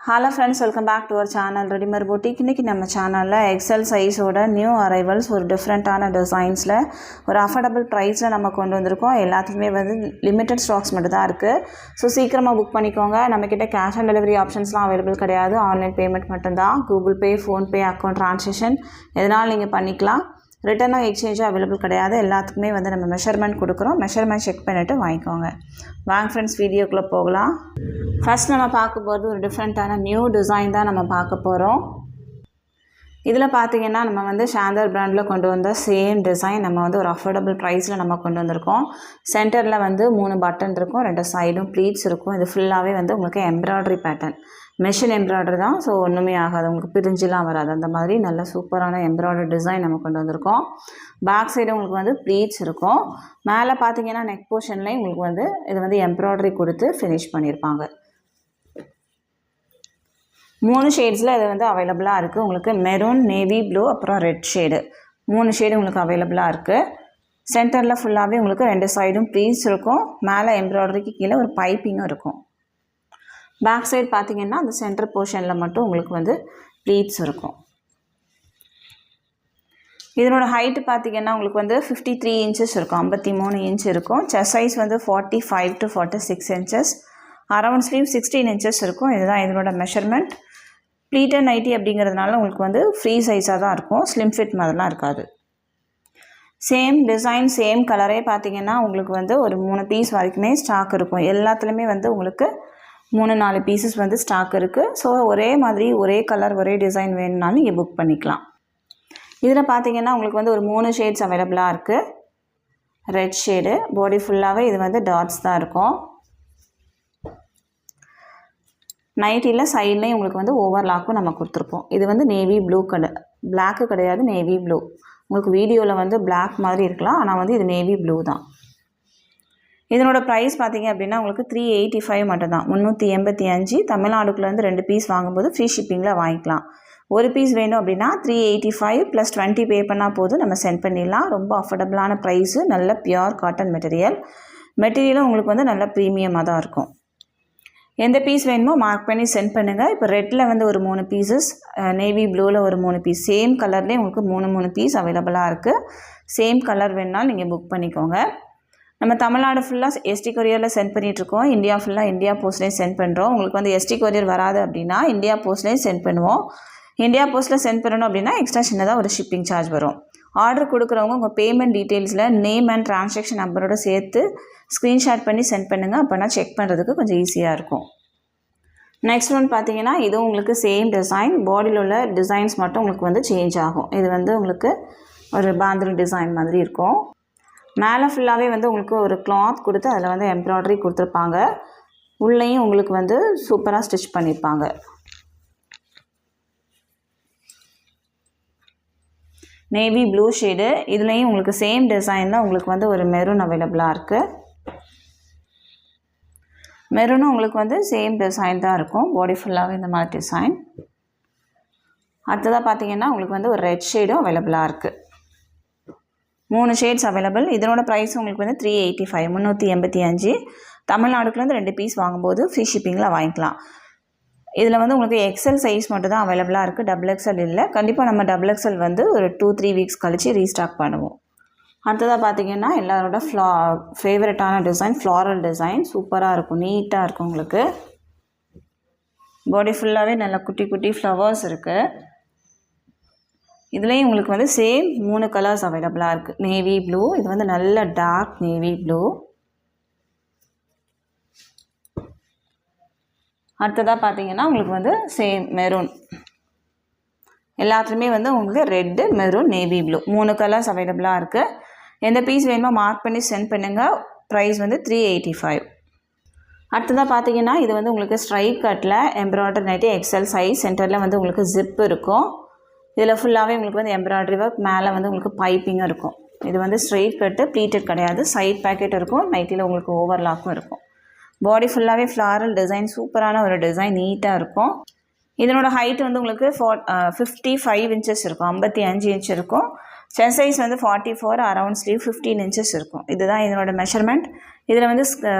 Hello friends, welcome back to our channel Readymade Boutique. இன்னைக்கு நம்ம சேனல்ல XL size ஓட நியூ அரைவல்ஸ் ஒரு டிஃபரண்டான டிசைன்ஸ்ல ஒரு அஃபோர்டபிள் பிரைஸ்ல நம்ம கொண்டு வந்திருக்கோம். எல்லாத்துக்குமே வந்து லிமிட்டட் ஸ்டாக்ஸ் மட்டும் தான் இருக்கு. ஸோ சீக்கிரமா புக் பண்ணிக்கோங்க. நம்ம கிட்ட கேஷ் ஆன் டெலிவரி ஆப்ஷன்ஸ்லாம் அவைலபிள் கிடையாது. ஆன்லைன் பேமெண்ட் மட்டும் தான். கூகுள் பே, ஃபோன் பே, அக்கௌண்ட் ட்ரான்சாக்ஷன் எதனால நீங்க பண்ணிக்கலாம். ரிட்டர்ன் எக்ஸ்சேஞ்ச் அவைலபிள் கிடையாது. எல்லாத்துக்குமே வந்து நம்ம மெஷர்மெண்ட் கொடுக்குறோம். மெஷர்மெண்ட் செக் பண்ணிட்டு வாங்கிக்கோங்க. வாங்க ஃப்ரெண்ட்ஸ், வீடியோக்குள்ளே போகலாம். ஃபர்ஸ்ட் நம்ம பார்க்க போகிறது ஒரு டிஃப்ரெண்ட்டான நியூ டிசைன் தான் நம்ம பார்க்க போகிறோம். இதில் பார்த்தீங்கன்னா நம்ம வந்து ஷாந்தர் பிராண்டில் கொண்டு வந்த சேம் டிசைன் நம்ம வந்து ஒரு அஃபோர்டபுள் ப்ரைஸில் நம்ம கொண்டு வந்திருக்கோம். சென்டரில் வந்து 3 பட்டன் இருக்கும், 2 சைடும் ப்ளீட்ஸ் இருக்கும். இது ஃபுல்லாகவே வந்து உங்களுக்கு எம்ப்ராய்டரி பேட்டர்ன், மெஷின் எம்ப்ராய்டரி தான். ஸோ ஒன்றுமே ஆகாது, உங்களுக்கு பிரிஞ்சுலாம் வராது. அந்த மாதிரி நல்ல சூப்பரான எம்ப்ராய்டரி டிசைன் நம்ம கொண்டு வந்திருக்கோம். பேக் சைடு உங்களுக்கு வந்து ப்ளீட்ஸ் இருக்கும். மேலே பார்த்தீங்கன்னா நெக் போர்ஷன்லேயும் உங்களுக்கு வந்து இது வந்து எம்ப்ராய்டரி கொடுத்து ஃபினிஷ் பண்ணியிருப்பாங்க. 3 ஷேட்ஸில் இது வந்து அவைலபிளாக இருக்குது. உங்களுக்கு மெரூன், நேவி ப்ளூ, அப்புறம் ரெட் ஷேடு, 3 ஷேடு உங்களுக்கு அவைலபிளாக இருக்குது. சென்டரில் ஃபுல்லாகவே உங்களுக்கு 2 சைடும் ப்ளீட்ஸ் இருக்கும். மேலே எம்ப்ராய்டரிக்கு கீழே ஒரு பைப்பிங்கும் இருக்கும். பேக் சைடு பார்த்தீங்கன்னா அந்த சென்டர் போர்ஷனில் மட்டும் உங்களுக்கு வந்து ப்ளீட்ஸ் இருக்கும். இதனோட ஹைட்டு பார்த்தீங்கன்னா உங்களுக்கு வந்து 53 இன்ச்சஸ் இருக்கும், 53 இன்ச் இருக்கும். செஸ்ட் சைஸ் வந்து 45 to 46 inches. Around sleeve 16 inches இருக்கும். இதுதான் இதனோட மெஷர்மெண்ட். ப்ளீட்டட் நைட்டி அப்படிங்கிறதுனால உங்களுக்கு வந்து ஃப்ரீ சைஸாக தான் இருக்கும், ஸ்லிம் ஃபிட் மாதிரிலாம் இருக்காது. சேம் டிசைன் சேம் கலரே பார்த்தீங்கன்னா உங்களுக்கு வந்து ஒரு 3 பீஸ் வரைக்குமே ஸ்டாக் இருக்கும். எல்லாத்துலேயுமே வந்து உங்களுக்கு 3-4 பீசஸ் வந்து ஸ்டாக் இருக்குது. ஸோ ஒரே மாதிரி ஒரே கலர் ஒரே டிசைன் வேணும்னாலும் நீங்கள் புக் பண்ணிக்கலாம். இதில் பார்த்தீங்கன்னா உங்களுக்கு வந்து ஒரு 3 ஷேட்ஸ் அவைலபிளாக இருக்குது. ரெட் ஷேடு, பாடி ஃபுல்லாகவே இது வந்து டாட்ஸ் தான் இருக்கும். நைட்டியில் சைட்லேயும் உங்களுக்கு வந்து ஓவர்லாக்கும் நம்ம கொடுத்துருப்போம். இது வந்து நேவி ப்ளூ பிளாக்கு கிடையாது, நேவி ப்ளூ. உங்களுக்கு வீடியோவில் வந்து பிளாக் மாதிரி இருக்கலாம், ஆனால் வந்து இது நேவி ப்ளூ தான். இதனோட ப்ரைஸ் பார்த்தீங்க அப்படின்னா உங்களுக்கு 385 மட்டும்தான், 385. தமிழ்நாடுக்குள்ளேருந்து 2 பீஸ் வாங்கும்போது ஃப்ரீ ஷிப்பிங்கில் வாங்கிக்கலாம். ஒரு பீஸ் வேணும் அப்படின்னா 385 + 20 பே பண்ணால் போதும், நம்ம சென்ட் பண்ணிடலாம். ரொம்ப அஃபோர்டபுளான ப்ரைஸு, நல்ல பியூர் காட்டன் மெட்டீரியலும் உங்களுக்கு வந்து நல்ல ப்ரீமியமாக தான் இருக்கும். எந்த பீஸ் வேணுமோ மார்க் பண்ணி சென்ட் பண்ணுங்கள். இப்போ ரெட்டில் வந்து ஒரு 3 பீசஸ், நேவி ப்ளூவில் ஒரு 3 பீஸ், சேம் கலர்லேயே உங்களுக்கு 3 பீஸ் அவைலபிளாக இருக்குது. சேம் கலர் வேணுனாலும் நீங்கள் புக் பண்ணிக்கோங்க. நம்ம தமிழ்நாடு ஃபுல்லாக எஸ்டி கொரியரில் சென்ட் பண்ணிகிட்ருக்கோம். இந்தியா ஃபுல்லாக இந்தியா போஸ்ட்லேயும் சென்ட் பண்ணுறோம். உங்களுக்கு வந்து எஸ்டி கொரியர் வராது அப்படின்னா இந்தியா போஸ்ட்லேயும் சென்ட் பண்ணுவோம். இந்தியா போஸ்ட்டில் சென்ட் பண்ணணும் அப்படின்னா எக்ஸ்ட்ரா சின்னதாக ஒரு ஷிப்பிங் சார்ஜ் வரும். ஆர்டர் கொடுக்குறவங்க உங்கள் பேமெண்ட் டீட்டெயில்ஸில் நேம் அண்ட் ட்ரான்சாக்ஷன் நம்பரோட சேர்த்து ஸ்க்ரீன்ஷாட் பண்ணி சென்ட் பண்ணுங்கள். அப்போனா செக் பண்ணுறதுக்கு கொஞ்சம் ஈஸியாக இருக்கும். நெக்ஸ்ட் ஒன் பார்த்தீங்கன்னா இதுவும் உங்களுக்கு சேம் டிசைன், பாடியில் உள்ள டிசைன்ஸ் மட்டும் உங்களுக்கு வந்து சேஞ்ச் ஆகும். இது வந்து உங்களுக்கு ஒரு பாந்தில் டிசைன் மாதிரி இருக்கும். மேலே ஃபுல்லாகவே வந்து உங்களுக்கு ஒரு கிளாத் கொடுத்து அதில் வந்து எம்ப்ராய்டரி கொடுத்துருப்பாங்க. உள்ளேயும் உங்களுக்கு வந்து சூப்பராக ஸ்டிச் பண்ணியிருப்பாங்க. நேவி ப்ளூ ஷேடு, இதுலேயும் உங்களுக்கு சேம் டிசைனில் உங்களுக்கு வந்து ஒரு மெரூன் அவைலபிளாக இருக்குது. மெரூனும் உங்களுக்கு வந்து சேம் டிசைன் தான் இருக்கும். பாடி ஃபுல்லாகவே இந்த மாதிரி டிசைன். அடுத்ததாக பார்த்தீங்கன்னா உங்களுக்கு வந்து ஒரு ரெட் ஷேடும் அவைலபிளாக இருக்குது. 3 ஷேட்ஸ் அவைலபிள். இதனோட ப்ரைஸ் உங்களுக்கு வந்து 385, 385. தமிழ்நாடுக்குலேருந்து 2 பீஸ் வாங்கும்போது ஃப்ரீ ஷிப்பிங்கில் வாங்கிக்கலாம். இதில் வந்து உங்களுக்கு எக்ஸல் சைஸ் மட்டும் தான் அவைலபிளாக இருக்குது, XXL இல்லை. கண்டிப்பாக நம்ம XXL வந்து ஒரு 2-3 வீக்ஸ் கழித்து ரீஸ்டாக் பண்ணுவோம். அடுத்ததாக பார்த்தீங்கன்னா எல்லாரோட ஃபேவரட்டான டிசைன், ஃப்ளாரல் டிசைன். சூப்பராக இருக்கும், நீட்டாக இருக்கும். உங்களுக்கு பாடி ஃபுல்லாகவே நல்ல குட்டி குட்டி ஃப்ளவர்ஸ் இருக்குது. இதுலேயும் உங்களுக்கு வந்து சேம் 3 கலர்ஸ் அவைலபிளாக இருக்குது. நேவி ப்ளூ, இது வந்து நல்ல டார்க் நேவி ப்ளூ. அடுத்ததாக பார்த்தீங்கன்னா உங்களுக்கு வந்து சேம் மெரூன். எல்லாத்துலேயுமே வந்து உங்களுக்கு red, maroon, navy blue 3 colours அவைலபிளாக இருக்குது. எந்த பீஸ் வேணுமோ மார்க் பண்ணி சென்ட் பண்ணுங்கள். ப்ரைஸ் வந்து 385. அடுத்ததாக பார்த்தீங்கன்னா இது வந்து உங்களுக்கு ஸ்ட்ரைக் கட்டில் எம்ப்ராய்டரி நைட்டி, எக்ஸல் சைஸ். சென்டரில் வந்து உங்களுக்கு ஜிப் இருக்கும். இதில் ஃபுல்லாகவே உங்களுக்கு வந்து எம்ப்ராய்டரி ஒர்க், மேலே வந்து உங்களுக்கு பைப்பிங்கும் இருக்கும். இது வந்து ஸ்ட்ரெயிட் கட்டு, ப்ளீட்டட் கிடையாது. சைட் பேக்கெட் இருக்கும். நைட்டியில் உங்களுக்கு ஓவர்லாக்கும் இருக்கும். பாடி ஃபுல்லாகவே ஃப்ளாரல் டிசைன், சூப்பரான ஒரு டிசைன், நீட்டாக இருக்கும். இதனோட ஹைட் வந்து உங்களுக்கு 55 இன்ச்சஸ் இருக்கும், 55 இன்ச் இருக்கும். செஸ்ட் சைஸ் வந்து 44, அரவுண்ட் ஸ்லீவ் 15 இன்ச்சஸ் இருக்கும். இதுதான் இதனோட மெஷர்மெண்ட். இதில் வந்து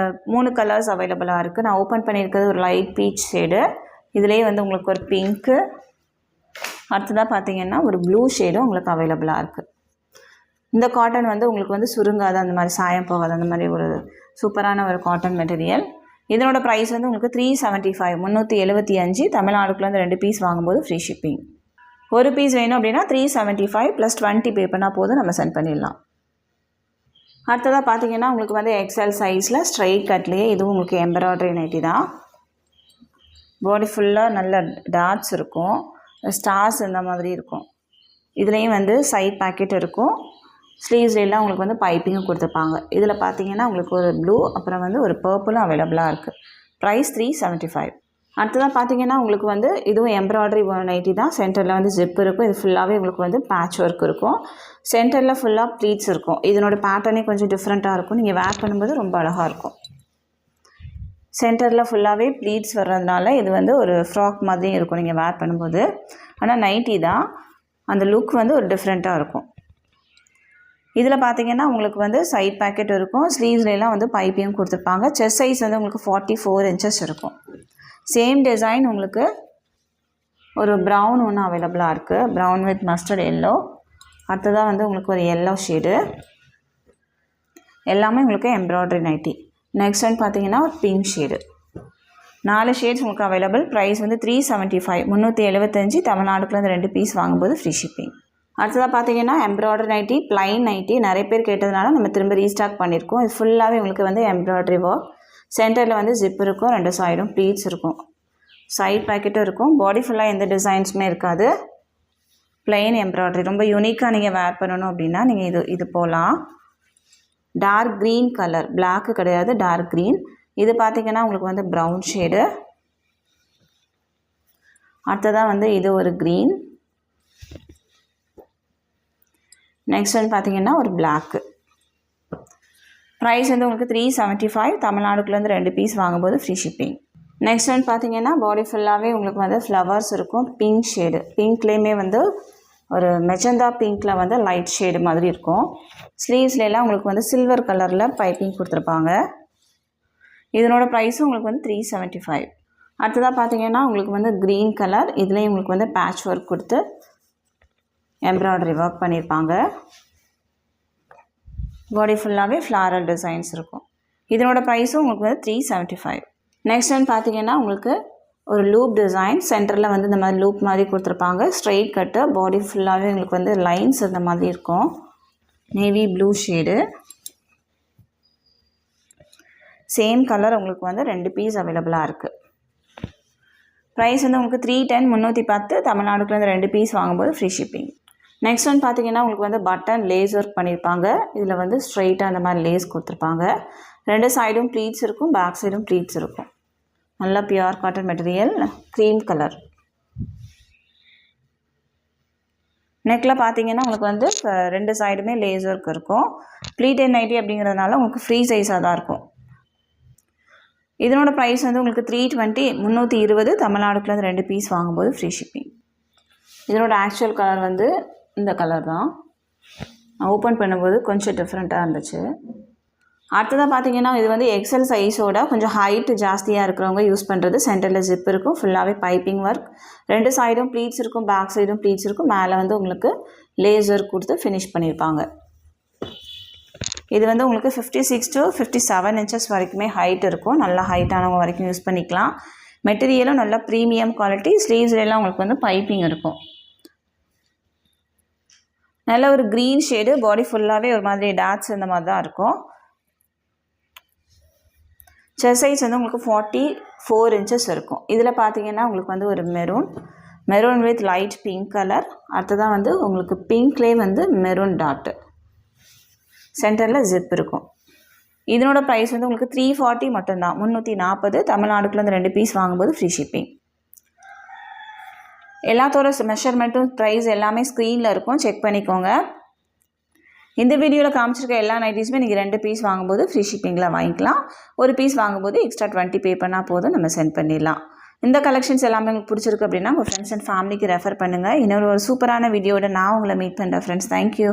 3 கலர்ஸ் அவைலபிளாக இருக்குது. நான் ஓப்பன் பண்ணியிருக்கிறது ஒரு லைட் பீச் ஷேடு, இதுலேயே வந்து உங்களுக்கு ஒரு பிங்க்கு, அடுத்ததாக பார்த்தீங்கன்னா ஒரு ப்ளூ ஷேடும் உங்களுக்கு அவைலபிளாக இருக்குது. இந்த காட்டன் வந்து உங்களுக்கு வந்து சுருங்காது, அந்த மாதிரி சாயம் போகாது, அந்த மாதிரி ஒரு சூப்பரான ஒரு காட்டன் மெட்டீரியல். இதனோட ப்ரைஸ் வந்து உங்களுக்கு 375, 375. தமிழ்நாடுக்குள்ளே 2 பீஸ் வாங்கும்போது ஃப்ரீ ஷிப்பிங். ஒரு பீஸ் வேணும் அப்படின்னா 375 + 20 பே பண்ணால் போதும், நம்ம சென்ட் பண்ணிடலாம். அடுத்ததாக பார்த்தீங்கன்னா உங்களுக்கு வந்து எக்ஸ்எல் சைஸில் ஸ்ட்ரைட் கட்லேயே இதுவும் உங்களுக்கு எம்ப்ராய்டரி நைட்டி தான். பாடி ஃபுல்லாக நல்ல டாட்ஸ் இருக்கும், ஸ்டார்ஸ் இந்த மாதிரி இருக்கும். இதுலேயும் வந்து சைட் பாக்கெட் இருக்கும். ஸ்லீவ்ஸ்லாம் உங்களுக்கு வந்து பைப்பிங்கும் கொடுத்துருப்பாங்க. இதில் பார்த்தீங்கன்னா உங்களுக்கு ஒரு ப்ளூ, அப்புறம் வந்து ஒரு பர்பிளும் அவைலபிளாக இருக்குது. ப்ரைஸ் 375. அடுத்ததாக பார்த்தீங்கன்னா உங்களுக்கு வந்து இதுவும் எம்ப்ராய்டரி நைட்டி தான். சென்டரில் வந்து ஜிப் இருக்கும். இது ஃபுல்லாகவே உங்களுக்கு வந்து பேட்ச் ஒர்க் இருக்கும். சென்டரில் ஃபுல்லாக ப்ளீட்ஸ் இருக்கும். இதனோட பேட்டர்னே கொஞ்சம் டிஃப்ரெண்ட்டாக இருக்கும். நீங்கள் வேர் பண்ணும்போது ரொம்ப அழகாக இருக்கும். சென்டரில் ஃபுல்லாகவே ப்ளீட்ஸ் வர்றதுனால இது வந்து ஒரு ஃப்ராக் மாதிரியும் இருக்கும் நீங்கள் வேர் பண்ணும்போது. ஆனால் நைட்டி தான், அந்த லுக் வந்து ஒரு டிஃப்ரெண்ட்டாக இருக்கும். இதில் பார்த்தீங்கன்னா உங்களுக்கு வந்து சைட் பாக்கெட் இருக்கும். ஸ்லீவ்ஸ்லாம் வந்து பைப்பிங் கொடுத்துருப்பாங்க. செஸ்ட் சைஸ் வந்து உங்களுக்கு 44 இன்ச்சஸ் இருக்கும். சேம் டிசைன் உங்களுக்கு ஒரு ப்ரௌன் ஒன்று அவைலபிளாக இருக்குது. Brown with mustard yellow. அடுத்ததாக வந்து உங்களுக்கு ஒரு எல்லோ ஷேடு. எல்லாமே உங்களுக்கு எம்ப்ராய்டரி நைட்டி. நெக்ஸ்ட் வந்து பார்த்தீங்கன்னா ஒரு பிங்க் ஷேடு. 4 ஷேட்ஸ் உங்களுக்கு அவைலபிள். ப்ரைஸ் வந்து 375, 375. தமிழ்நாடுக்குள்ளே 2 பீஸ் வாங்கும்போது ஃப்ரீ ஷிப்பிங். அடுத்ததாக பார்த்தீங்கன்னா எம்ப்ராய்டரி நைட்டி, ப்ளைன் நைட்டி நிறைய பேர் கேட்டதுனால நம்ம திரும்ப ரீஸ்டாக் பண்ணியிருக்கோம். இது ஃபுல்லாகவே உங்களுக்கு வந்து எம்ப்ராய்டரி ஒர்க். சென்டரில் வந்து ஜிப் இருக்கும், 2 சைடும் ப்ளீட்ஸ் இருக்கும், சைட் பாக்கெட்டும் இருக்கும். பாடி ஃபுல்லாக எந்த டிசைன்ஸுமே இருக்காது, ப்ளைன் எம்ப்ராய்டரி. ரொம்ப யூனிக்காக நீங்கள் வேர் பண்ணணும் அப்படின்னா நீங்கள் இது போகலாம். டார்க் க்ரீன் கலர், பிளாக்கு கிடையாது, டார்க் க்ரீன். இது பார்த்திங்கன்னா உங்களுக்கு வந்து ப்ரௌன் ஷேடு. அடுத்ததாக வந்து இது ஒரு க்ரீன். நெக்ஸ்ட் வந்து பார்த்திங்கன்னா ஒரு பிளாக்கு. ப்ரைஸ் வந்து உங்களுக்கு 375. தமிழ்நாடுக்குள்ளேருந்து 2 பீஸ் வாங்கும்போது ஃப்ரீ ஷிப்பிங். நெக்ஸ்ட் வந்து பார்த்திங்கன்னா பாடி ஃபுல்லாகவே உங்களுக்கு வந்து ஃப்ளவர்ஸ் இருக்கும். பிங்க் ஷேடு, பிங்க்லேயுமே வந்து ஒரு மெஜந்தா பிங்க்கில் வந்து லைட் ஷேடு மாதிரி இருக்கும். ஸ்லீவ்ஸ்லாம் உங்களுக்கு வந்து சில்வர் கலரில் பைப்பிங் கொடுத்துருப்பாங்க. இதனோட ப்ரைஸும் உங்களுக்கு வந்து 375. அடுத்ததாக பார்த்திங்கன்னா உங்களுக்கு வந்து க்ரீன் கலர். இதுலேயும் உங்களுக்கு வந்து பேட்ச் ஒர்க் கொடுத்து எம்ப்ராய்டரி ஒர்க் பண்ணியிருப்பாங்க. பாடி ஃபுல்லாகவே ஃப்ளாரல் டிசைன்ஸ் இருக்கும். இதனோட ப்ரைஸும் உங்களுக்கு வந்து 375. நெக்ஸ்ட் வந்து பார்த்திங்கன்னா உங்களுக்கு ஒரு லூப் டிசைன். சென்டரில் வந்து இந்த மாதிரி லூப் மாதிரி கொடுத்துருப்பாங்க. ஸ்ட்ரெயிட் கட்டு. பாடி ஃபுல்லாகவே உங்களுக்கு வந்து லைன்ஸ் இந்த மாதிரி இருக்கும். Navy blue shade. Same colour உங்களுக்கு வந்து 2 பீஸ் அவைலபிளாக இருக்குது. ப்ரைஸ் வந்து உங்களுக்கு 310, 310. தமிழ்நாடுக்குள்ளே 2 பீஸ் வாங்கும்போது ஃப்ரீ ஷிப்பிங். நெக்ஸ்ட் வந்து பார்த்திங்கன்னா உங்களுக்கு வந்து பட்டன் லேஸ் ஒர்க் பண்ணியிருப்பாங்க. இதில் வந்து ஸ்ட்ரெயிட்டாக அந்த மாதிரி லேஸ் கொடுத்துருப்பாங்க. 2 சைடும் ப்ளீட்ஸ் இருக்கும், பேக் சைடும் ப்ளீட்ஸ் இருக்கும். நல்லா pure cotton material, cream colour. நெக்கில் பார்த்தீங்கன்னா உங்களுக்கு வந்து 2 சைடுமே லேஸ் ஒர்க் இருக்கும். ப்ளீட்டட் நைட்டி அப்படிங்கிறதுனால உங்களுக்கு ஃப்ரீ சைஸாக தான் இருக்கும். இதனோட ப்ரைஸ் வந்து உங்களுக்கு 320, 320. தமிழ்நாடுக்குள்ளே 2 பீஸ் வாங்கும்போது ஃப்ரீ ஷிப்பிங். இதனோட ஆக்சுவல் கலர் வந்து இந்த கலர் தான். நான் ஓப்பன் பண்ணும்போது கொஞ்சம் டிஃப்ரெண்ட்டாக இருந்துச்சு. அடுத்ததாக பார்த்தீங்கன்னா இது வந்து எக்ஸல் சைஸோட கொஞ்சம் ஹைட்டு ஜாஸ்தியாக இருக்கிறவங்க யூஸ் பண்ணுறது. சென்டரில் ஜிப் இருக்கும், ஃபுல்லாகவே பைப்பிங் ஒர்க். 2 சைடும் ப்ளீட்ஸ் இருக்கும், பேக் சைடும் ப்ளீட்ஸ் இருக்கும். மேலே வந்து உங்களுக்கு லேஸ் ஒர்க் கொடுத்து ஃபினிஷ் பண்ணியிருப்பாங்க. இது வந்து உங்களுக்கு 56 to 57 இன்ச்சஸ் வரைக்குமே ஹைட் இருக்கும். நல்லா ஹைட்டானவங்க வரைக்கும் யூஸ் பண்ணிக்கலாம். மெட்டீரியலும் நல்லா ப்ரீமியம் குவாலிட்டி. ஸ்லீவ்ஸ்லாம் உங்களுக்கு வந்து பைப்பிங் இருக்கும். நல்ல ஒரு க்ரீன் ஷேடு. பாடி ஃபுல்லாகவே ஒரு மாதிரி டாட்ஸ் இந்த மாதிரி தான் இருக்கும். செஸ்ட் சைஸ் வந்து உங்களுக்கு 44 இன்ச்சஸ் இருக்கும். இதில் பார்த்தீங்கன்னா உங்களுக்கு வந்து ஒரு maroon with light pink colour. அடுத்ததான் வந்து உங்களுக்கு பிங்க்லேயே வந்து மெரூன் டாட்டு. சென்டரில் ஜிப் இருக்கும். இதனோட ப்ரைஸ் வந்து உங்களுக்கு 340 மட்டும்தான், 340. தமிழ்நாடுக்குள்ளே 2 பீஸ் வாங்கும்போது ஃப்ரீ ஷிப்பிங். எல்லாத்தோட மெஷர்மெண்ட்டும் ப்ரைஸ் எல்லாமே ஸ்க்ரீனில் இருக்கும், செக் பண்ணிக்கோங்க. இந்த வீடியோவில் காமிச்சிருக்க எல்லா நைட்டிஸுமே நீங்கள் 2 பீஸ் வாங்கும்போது ஃப்ரீ ஷிப்பிங்கில் வாங்கிக்கலாம். ஒரு பீஸ் வாங்கும்போது எக்ஸ்ட்ரா 20 பே பண்ணால் போதும், நம்ம சென்ட் பண்ணிடலாம். இந்த கலெக்ஷன்ஸ் எல்லாமே உங்களுக்கு பிடிச்சிருக்கு அப்படின்னா உங்கள் ஃப்ரெண்ட்ஸ் அண்ட் ஃபேமிலிக்கு ரெஃபர் பண்ணுங்கள். இன்னொரு சூப்பரான வீடியோட நான் உங்களை மீட் பண்ணுறேன் ஃப்ரெண்ட்ஸ். தேங்க்யூ.